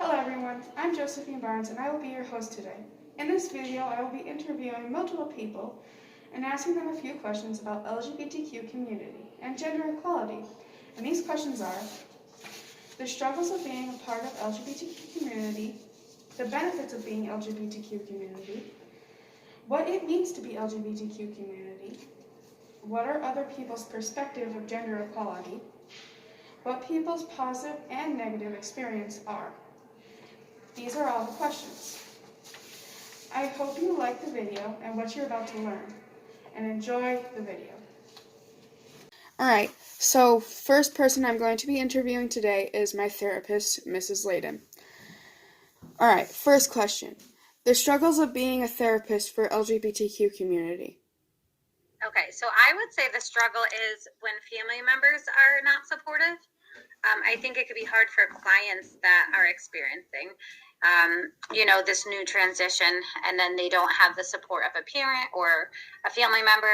Hello everyone, I'm Josephine Barnes and I will be your host today. In this video, I will be interviewing multiple people and asking them a few questions about LGBTQ community and gender equality. And these questions are the struggles of being a part of LGBTQ community, the benefits of being LGBTQ community, what it means to be LGBTQ community, what are other people's perspective of gender equality, what people's positive and negative experience are. These are all the questions. I hope you like the video and what you're about to learn, and enjoy the video. Alright, so first person I'm going to be interviewing today is my therapist, Mrs. Layden. Alright, first question. The struggles of being a therapist for LGBTQ community. Okay, so I would say the struggle is when family members are not supportive. I think it could be hard for clients that are experiencing, this new transition, and then they don't have the support of a parent or a family member,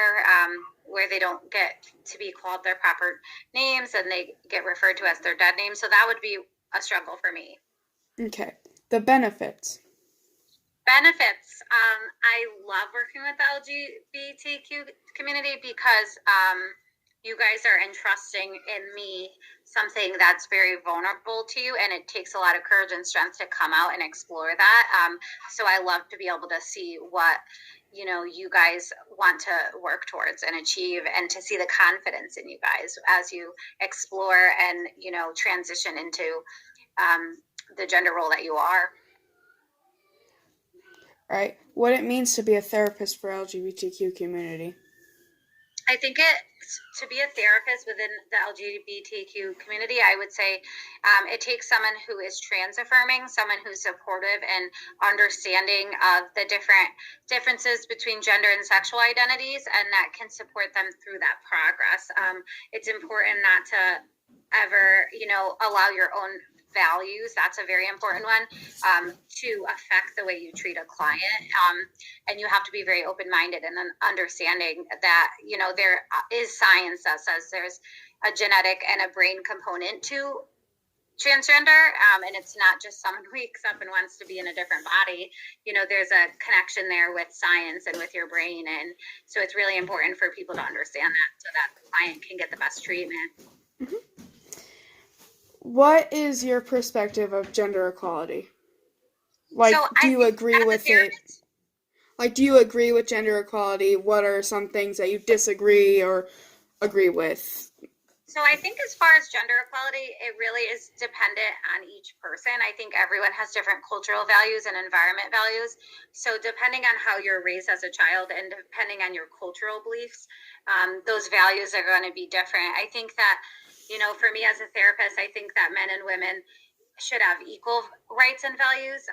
where they don't get to be called their proper names and they get referred to as their dead name. So that would be a struggle for me. Okay, the benefits. Benefits. I love working with the LGBTQ community because you guys are entrusting in me something that's very vulnerable to you, and it takes a lot of courage and strength to come out and explore that. So I love to be able to see what you guys want to work towards and achieve, and to see the confidence in you guys as you explore and transition into the gender role that you are. Right, what it means to be a therapist for LGBTQ community. I think to be a therapist within the LGBTQ community, I would say it takes someone who is trans affirming, someone who's supportive and understanding of the differences between gender and sexual identities, and that can support them through that progress. It's important not to ever, allow your own values, that's a very important one, to affect the way you treat a client. And you have to be very open-minded and understanding that, there is science that says there's a genetic and a brain component to transgender, and it's not just someone who wakes up and wants to be in a different body. There's a connection there with science and with your brain, and so it's really important for people to understand that so that the client can get the best treatment. Mm-hmm. What is your perspective of gender equality? Do you agree with it? Do you agree with gender equality? What are some things that you disagree or agree with? So I think as far as gender equality, it really is dependent on each person. I think everyone has different cultural values and environment values. So depending on how you're raised as a child and depending on your cultural beliefs, those values are going to be different. I think that, for me as a therapist, I think that men and women should have equal rights and values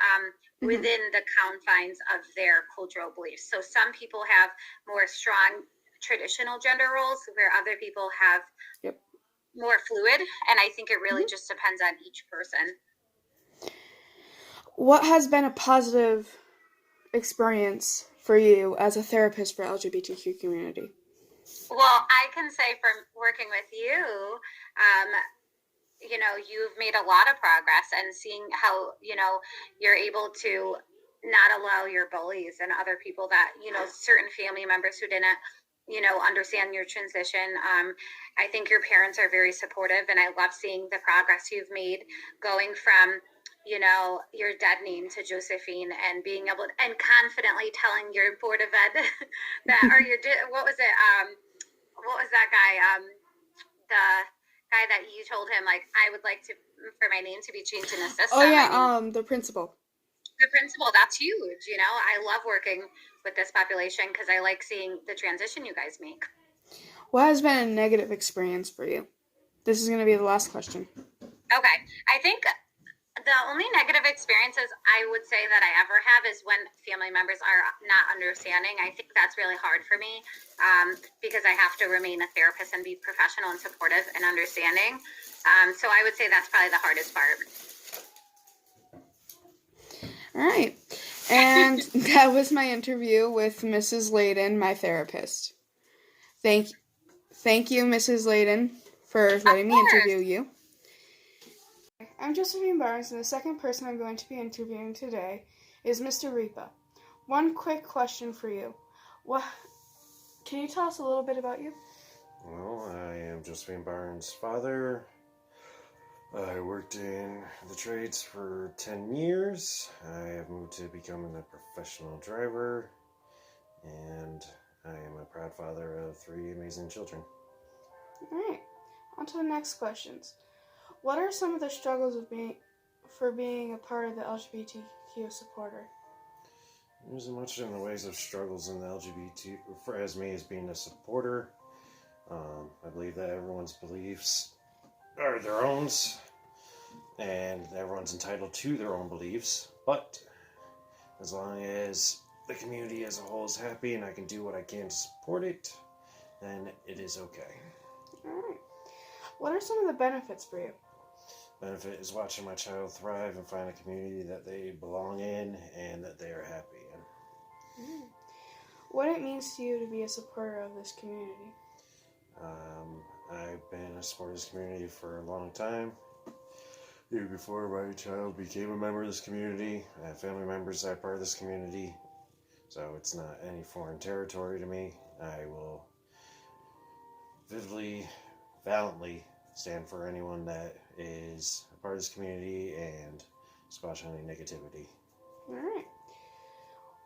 within the confines of their cultural beliefs. So some people have more strong traditional gender roles where other people have more fluid, and I think it really just depends on each person. What has been a positive experience for you as a therapist for LGBTQ community? Well, I can say from working with you, you've made a lot of progress, and seeing how, you're able to not allow your bullies and other people that, certain family members who didn't, understand your transition. I think your parents are very supportive, and I love seeing the progress you've made going from, your dead name to Josephine, and being able to, and confidently telling your board of ed that, or what was it? What was that guy? The guy that you told him, like, I would like for my name to be changed in the system. Oh yeah, the principal. The principal, that's huge. I love working with this population because I like seeing the transition you guys make. What has been a negative experience for you? This is going to be the last question. Okay. I think the only negative experiences I would say that I ever have is when family members are not understanding. I think that's really hard for me because I have to remain a therapist and be professional and supportive and understanding. So I would say that's probably the hardest part. All right. And that was my interview with Mrs. Layden, my therapist. Thank you, Mrs. Layden, for letting me interview you. I'm Josephine Barnes, and the second person I'm going to be interviewing today is Mr. Ripa. One quick question for you. Can you tell us a little bit about you? Well, I am Josephine Barnes' father. I worked in the trades for 10 years. I have moved to becoming a professional driver, and I am a proud father of 3 amazing children. All right, on to the next questions. What are some of the struggles of being a part of the LGBTQ supporter? There's much in the ways of struggles in the LGBT, for as me as being a supporter. I believe that everyone's beliefs are their own, and everyone's entitled to their own beliefs, but as long as the community as a whole is happy and I can do what I can to support it, then it is okay. Alright. What are some of the benefits for you? Benefit is watching my child thrive and find a community that they belong in and that they are happy in. What it means to you to be a supporter of this community? I've been a supporter of this community for a long time. Even before my child became a member of this community, I have family members that are part of this community, so it's not any foreign territory to me. I will valiantly stand for anyone that is a part of this community and squash any negativity. Alright.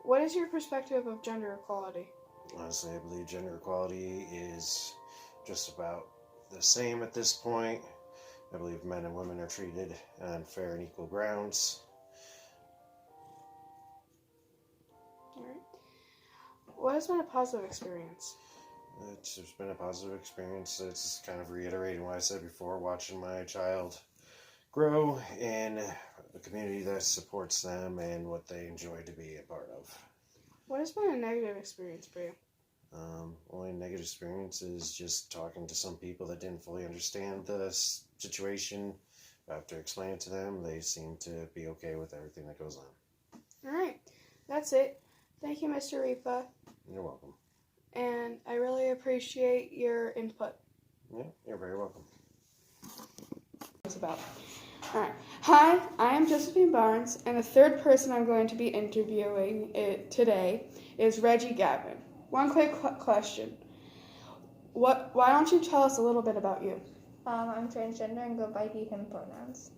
What is your perspective of gender equality? Honestly, I believe gender equality is just about the same at this point. I believe men and women are treated on fair and equal grounds. Alright. What has been a positive experience? It's just been a positive experience. It's just kind of reiterating what I said before, watching my child grow in a community that supports them and what they enjoy to be a part of. What has been a negative experience for you? Only negative experience is just talking to some people that didn't fully understand the situation. After explaining it to them, they seem to be okay with everything that goes on. Alright, that's it. Thank you, Mr. Ripa. You're welcome. And I really appreciate your input. Yeah, you're very welcome. It's about. Alright. Hi, I am Josephine Barnes, and the third person I'm going to be interviewing today is Reggie Gavin. One quick question. Why don't you tell us a little bit about you? I'm transgender and go by he, him pronouns.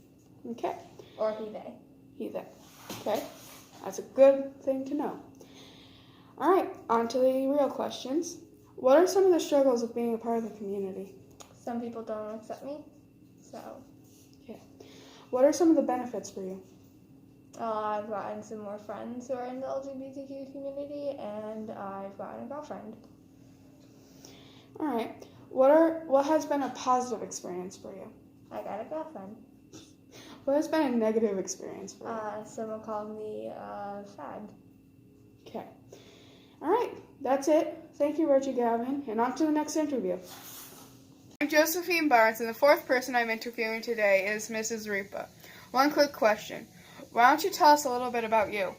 Okay. Or he, they. He, they. Okay. That's a good thing to know. Alright, on to the real questions. What are some of the struggles of being a part of the community? Some people don't accept me, so. Okay. What are some of the benefits for you? I've gotten some more friends who are in the LGBTQ community, and I've gotten a girlfriend. Alright. What has been a positive experience for you? I got a girlfriend. What has been a negative experience for you? Someone called me fag. Okay. Alright, that's it. Thank you, Reggie Gavin, and on to the next interview. I'm Josephine Barnes, and the fourth person I'm interviewing today is Mrs. Ripa. One quick question. Why don't you tell us a little bit about you?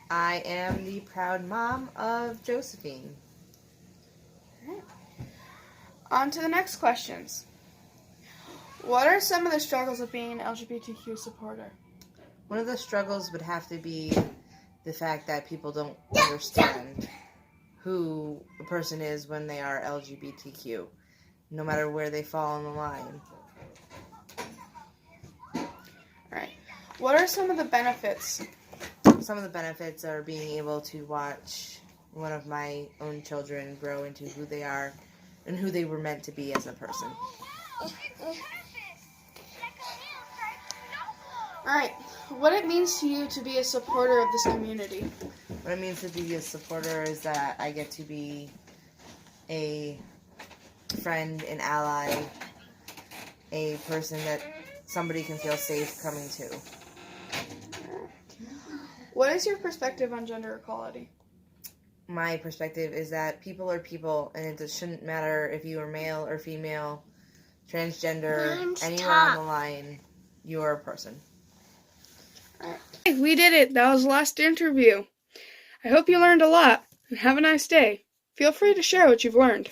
I am the proud mom of Josephine. Alright. On to the next questions. What are some of the struggles of being an LGBTQ supporter? One of the struggles would have to be the fact that people don't understand who a person is when they are LGBTQ, no matter where they fall on the line. Alright. What are some of the benefits? Some of the benefits are being able to watch one of my own children grow into who they are and who they were meant to be as a person. Alright. What it means to you to be a supporter of this community? What it means to be a supporter is that I get to be a friend, an ally, a person that somebody can feel safe coming to. What is your perspective on gender equality? My perspective is that people are people, and it just shouldn't matter if you are male or female, transgender, anywhere on the line, you are a person. Hey, we did it. That was the last interview. I hope you learned a lot, and have a nice day. Feel free to share what you've learned.